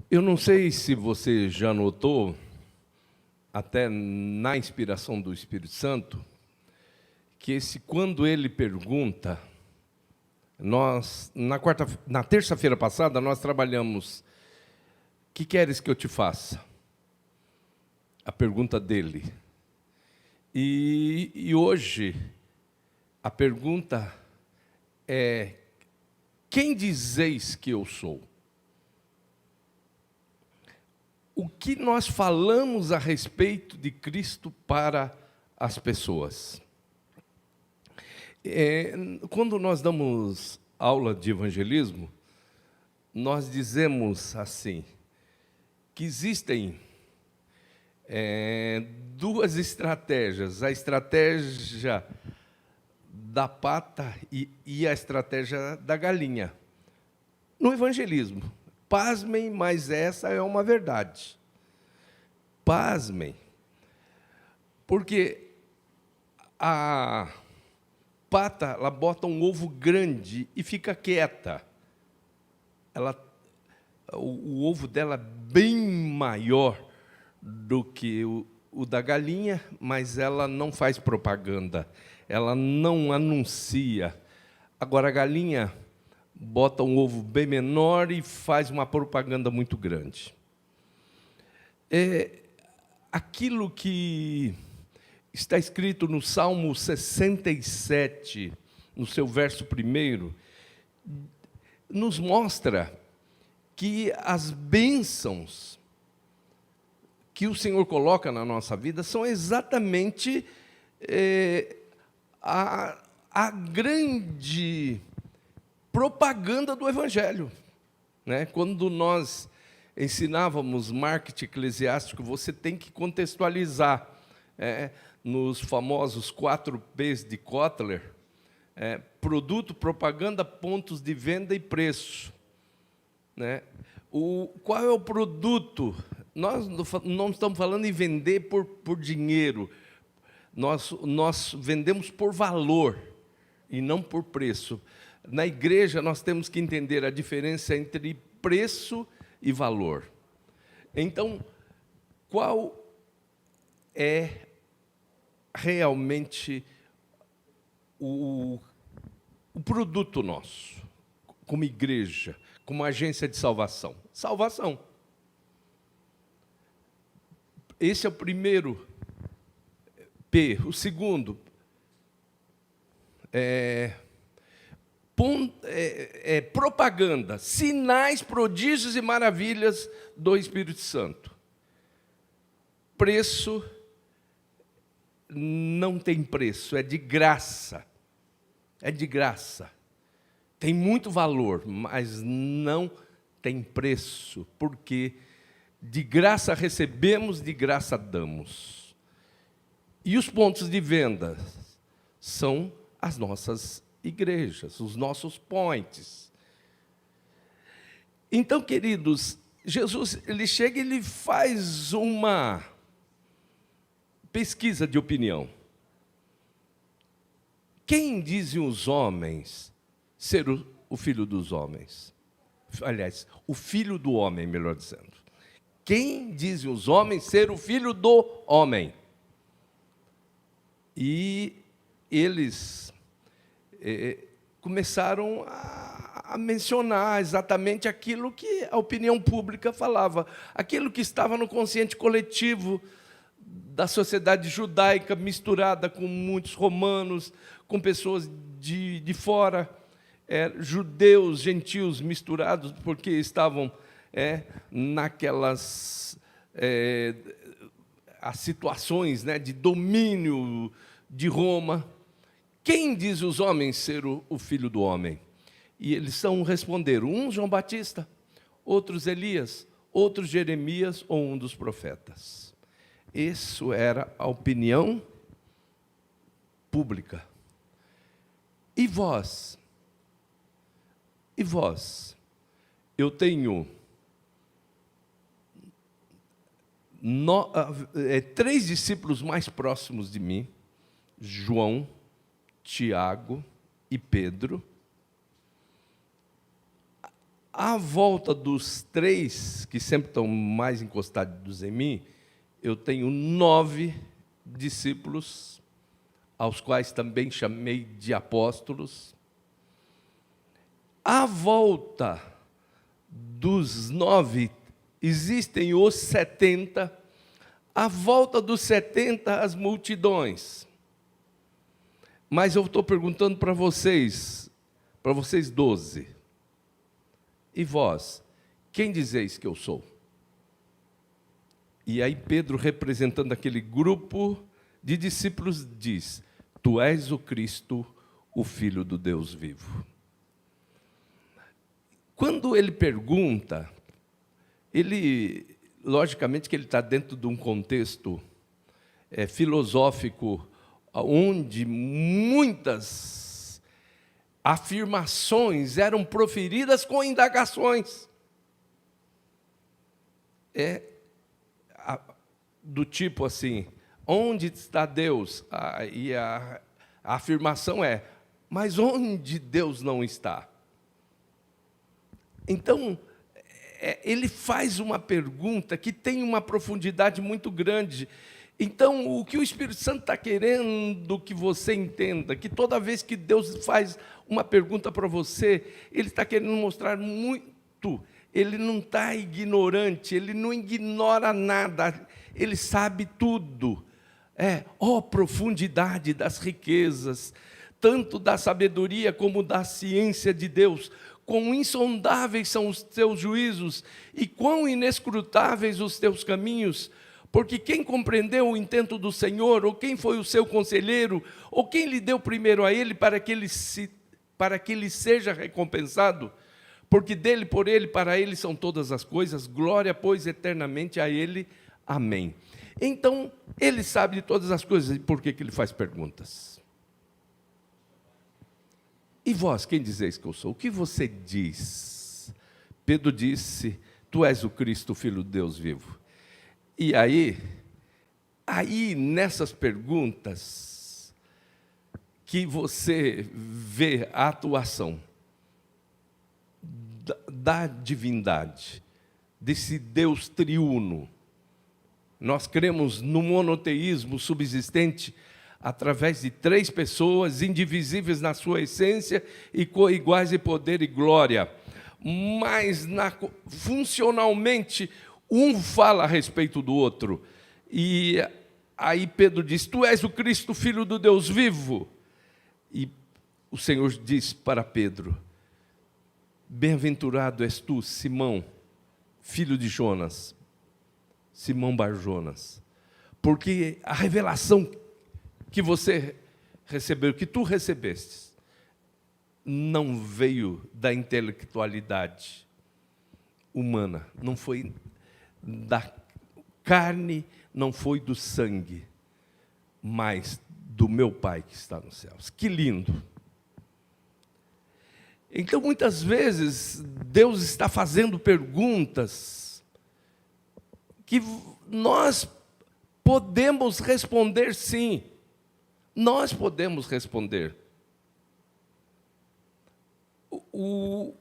Eu não sei se você já notou, até na inspiração do Espírito Santo, que quando ele pergunta, na terça-feira passada, nós trabalhamos, que queres que eu te faça? A pergunta dele. E hoje, a pergunta é, quem dizeis que eu sou? O que nós falamos a respeito de Cristo para as pessoas? Quando nós damos aula de evangelismo, nós dizemos assim, que existem duas estratégias, a estratégia da pata e a estratégia da galinha. No evangelismo, pasmem, mas essa é uma verdade. Pasmem, porque a pata, ela bota um ovo grande e fica quieta. O ovo dela é bem maior do que o da galinha, mas ela não faz propaganda, ela não anuncia. Agora, a galinha bota um ovo bem menor e faz uma propaganda muito grande. Aquilo que está escrito no Salmo 67, no seu verso 1, nos mostra que as bênçãos que o Senhor coloca na nossa vida são exatamente a grande propaganda do Evangelho. Quando nós ensinávamos marketing eclesiástico, você tem que contextualizar. Nos famosos 4 P's de Kotler, produto, propaganda, pontos de venda e preço. Qual é o produto? Nós não estamos falando em vender por dinheiro, nós vendemos por valor e não por preço. Na igreja, nós temos que entender a diferença entre preço e valor. Então, qual é realmente o produto nosso, como igreja, como agência de salvação? Salvação. Esse é o primeiro P. O segundo propaganda, sinais, prodígios e maravilhas do Espírito Santo. Preço não tem preço, é de graça. É de graça. Tem muito valor, mas não tem preço, porque de graça recebemos, de graça damos. E os pontos de venda são as nossas igrejas, os nossos points. Então, queridos, Jesus, ele chega e ele faz uma pesquisa de opinião. Quem dizem os homens ser o filho dos homens? Aliás, o filho do homem, melhor dizendo. Quem dizem os homens ser o filho do homem? E eles começaram a mencionar exatamente aquilo que a opinião pública falava, aquilo que estava no consciente coletivo da sociedade judaica, misturada com muitos romanos, com pessoas de fora, judeus, gentios misturados, porque estavam naquelas as situações de domínio de Roma. Quem diz os homens ser o filho do homem? E eles responderam, uns João Batista, outros Elias, outros Jeremias ou um dos profetas. Isso era a opinião pública. E vós? E vós? Eu tenho 3 discípulos mais próximos de mim, João, Tiago e Pedro. À volta dos 3, que sempre estão mais encostados em mim, eu tenho 9 discípulos, aos quais também chamei de apóstolos. À volta dos 9, existem os 70. À volta dos 70, as multidões. Mas eu estou perguntando para vocês 12. E vós, quem dizeis que eu sou? E aí Pedro, representando aquele grupo de discípulos, diz: Tu és o Cristo, o Filho do Deus vivo. Quando ele pergunta, logicamente que ele está dentro de um contexto filosófico, onde muitas afirmações eram proferidas com indagações. Do tipo assim, onde está Deus? E a afirmação é, mas onde Deus não está? Então, ele faz uma pergunta que tem uma profundidade muito grande. Então, o que o Espírito Santo está querendo que você entenda, que toda vez que Deus faz uma pergunta para você, Ele está querendo mostrar muito. Ele não está ignorante, Ele não ignora nada, Ele sabe tudo. Profundidade das riquezas, tanto da sabedoria como da ciência de Deus. Quão insondáveis são os teus juízos e quão inescrutáveis os teus caminhos. Porque quem compreendeu o intento do Senhor, ou quem foi o seu conselheiro, ou quem lhe deu primeiro a ele para que ele seja recompensado? Porque dele, por ele, para ele são todas as coisas, glória, pois, eternamente a ele. Amém. Então, ele sabe de todas as coisas, e por que ele faz perguntas? E vós, quem dizeis que eu sou? O que você diz? Pedro disse, tu és o Cristo, o Filho de Deus vivo. E aí nessas perguntas, que você vê a atuação da divindade, desse Deus triuno. Nós cremos no monoteísmo subsistente através de 3 pessoas, indivisíveis na sua essência e coiguais em poder e glória. Mas funcionalmente, um fala a respeito do outro. E aí Pedro diz, tu és o Cristo, Filho do Deus vivo. E o Senhor diz para Pedro, bem-aventurado és tu, Simão, filho de Jonas, Simão Bar-Jonas, porque a revelação que você recebeu, que tu recebestes, não veio da intelectualidade humana, não foi da carne, não foi do sangue, mas do meu Pai que está nos céus. Que lindo! Então, muitas vezes, Deus está fazendo perguntas que nós podemos responder sim. Nós podemos responder. O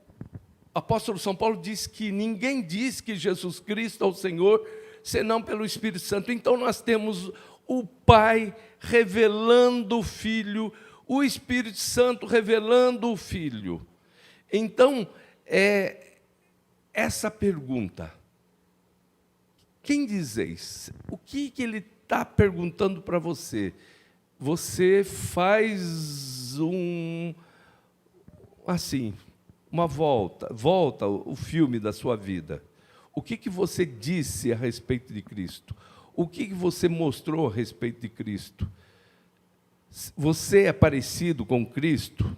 apóstolo São Paulo diz que ninguém diz que Jesus Cristo é o Senhor, senão pelo Espírito Santo. Então, nós temos o Pai revelando o Filho, o Espírito Santo revelando o Filho. Então, essa pergunta, quem dizeis? O que ele está perguntando para você? Você faz uma volta o filme da sua vida. O que você disse a respeito de Cristo? O que você mostrou a respeito de Cristo? Você é parecido com Cristo?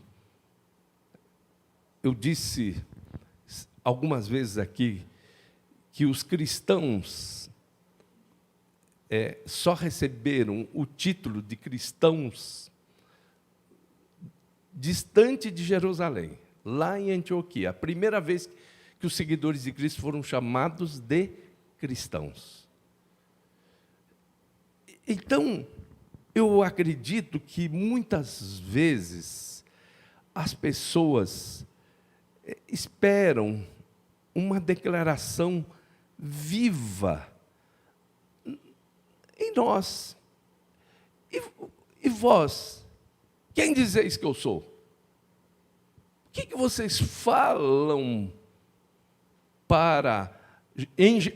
Eu disse algumas vezes aqui que os cristãos só receberam o título de cristãos distante de Jerusalém, lá em Antioquia, a primeira vez que os seguidores de Cristo foram chamados de cristãos. Então, eu acredito que muitas vezes as pessoas esperam uma declaração viva em nós. E vós, quem dizeis que eu sou? O que vocês falam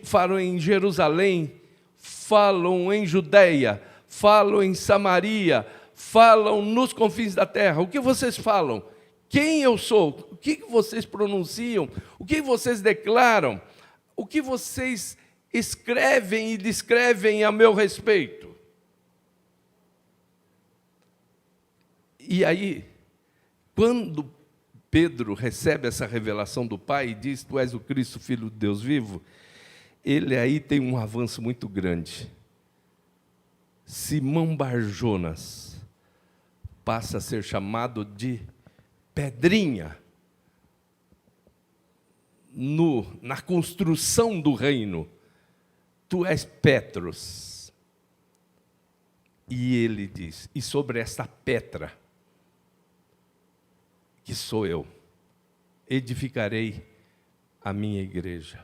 falam em Jerusalém, falam em Judeia, falam em Samaria, falam nos confins da terra? O que vocês falam? Quem eu sou? O que vocês pronunciam? O que vocês declaram? O que vocês escrevem e descrevem a meu respeito? E aí, quando Pedro recebe essa revelação do Pai e diz: tu és o Cristo, Filho de Deus vivo, ele aí tem um avanço muito grande. Simão Bar-Jonas passa a ser chamado de pedrinha na construção do reino. Tu és Petros. E ele diz: e sobre esta pedra, que sou eu, edificarei a minha igreja,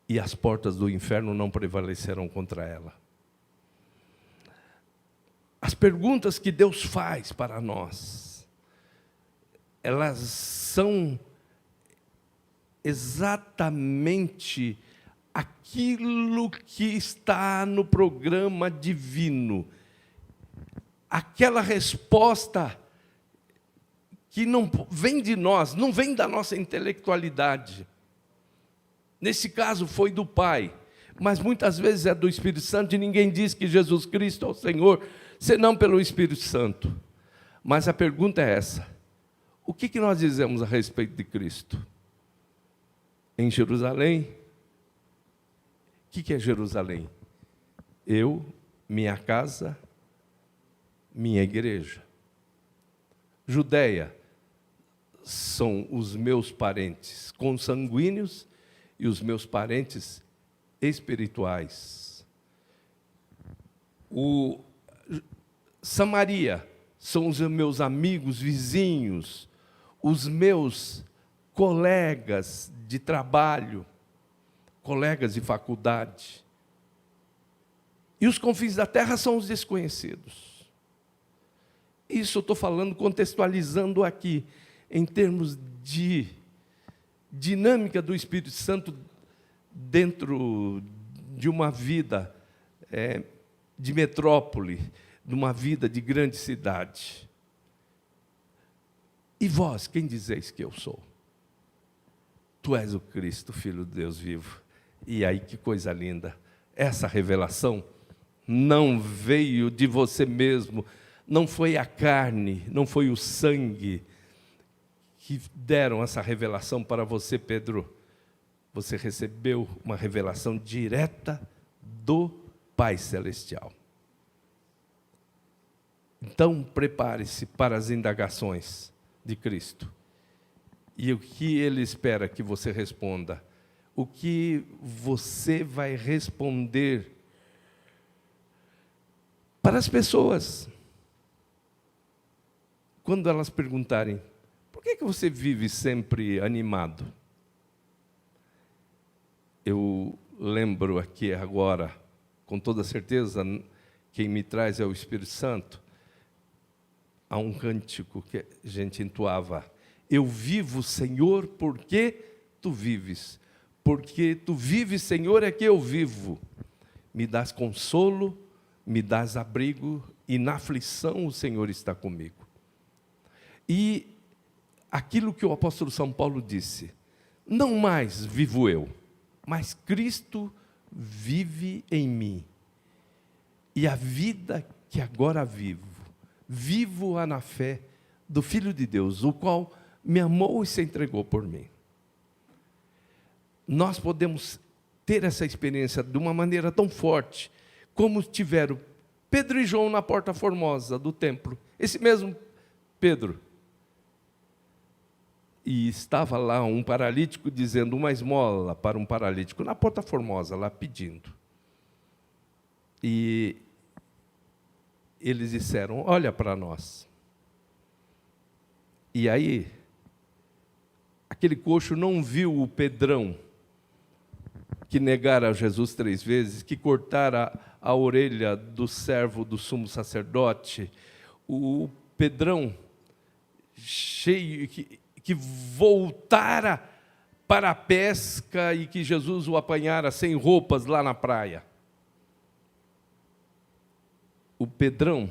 e as portas do inferno não prevalecerão contra ela. As perguntas que Deus faz para nós, elas são exatamente aquilo que está no programa divino, aquela resposta que não vem de nós, não vem da nossa intelectualidade. Nesse caso foi do Pai, mas muitas vezes é do Espírito Santo, e ninguém diz que Jesus Cristo é o Senhor, senão pelo Espírito Santo. Mas a pergunta é essa: o que nós dizemos a respeito de Cristo? Em Jerusalém, o que é Jerusalém? Eu, minha casa, minha igreja. Judeia são os meus parentes consanguíneos e os meus parentes espirituais. Samaria são os meus amigos, vizinhos, os meus colegas de trabalho, colegas de faculdade. E os confins da terra são os desconhecidos. Isso eu estou falando, contextualizando aqui, em termos de dinâmica do Espírito Santo dentro de uma vida de metrópole, de uma vida de grande cidade. E vós, quem dizeis que eu sou? Tu és o Cristo, Filho de Deus vivo. E aí, que coisa linda. Essa revelação não veio de você mesmo, não foi a carne, não foi o sangue que deram essa revelação para você, Pedro. Você recebeu uma revelação direta do Pai Celestial. Então, prepare-se para as indagações de Cristo. E o que Ele espera que você responda? O que você vai responder para as pessoas? Quando elas perguntarem: por que você vive sempre animado? Eu lembro aqui agora, com toda certeza, quem me traz é o Espírito Santo. Há um cântico que a gente entoava: eu vivo, Senhor, porque Tu vives. Porque Tu vives, Senhor, é que eu vivo. Me dás consolo, me dás abrigo, e na aflição o Senhor está comigo. E aquilo que o apóstolo São Paulo disse: não mais vivo eu, mas Cristo vive em mim. E a vida que agora vivo-a na fé do Filho de Deus, o qual me amou e se entregou por mim. Nós podemos ter essa experiência de uma maneira tão forte, como tiveram Pedro e João na porta formosa do templo. Esse mesmo Pedro. E estava lá um paralítico dizendo uma esmola para um paralítico, na porta formosa, lá pedindo. E eles disseram: olha para nós. E aí, aquele coxo não viu o Pedrão, que negara Jesus 3 vezes, que cortara a orelha do servo do sumo sacerdote, o Pedrão, cheio, que voltara para a pesca e que Jesus o apanhara sem roupas lá na praia. O Pedrão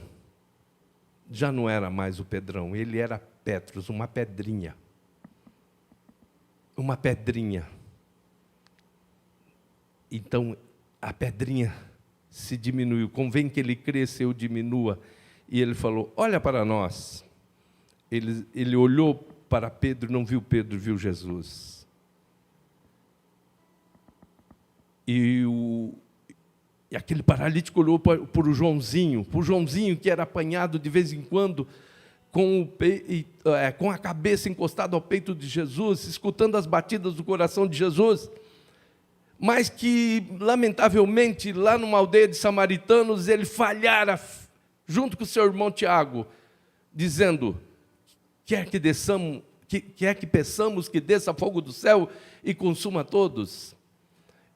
já não era mais o Pedrão, ele era Petros, uma pedrinha. Uma pedrinha. Então, a pedrinha se diminuiu. Convém que ele cresça, eu diminua. E ele falou, olha para nós. Ele olhou para Pedro, não viu Pedro, viu Jesus. E aquele paralítico olhou para o Joãozinho, que era apanhado de vez em quando, com a cabeça encostada ao peito de Jesus, escutando as batidas do coração de Jesus, mas que, lamentavelmente, lá numa aldeia de samaritanos, ele falhara junto com seu irmão Tiago, dizendo, quer que peçamos que desça fogo do céu e consuma todos?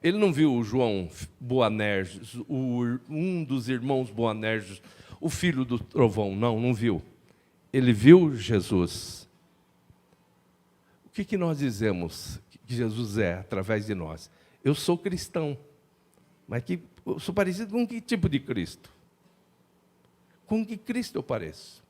Ele não viu o João Boanerges, um dos irmãos Boanerges, o filho do trovão, não viu. Ele viu Jesus. O que nós dizemos que Jesus é através de nós? Eu sou cristão, mas eu sou parecido com que tipo de Cristo? Com que Cristo eu pareço?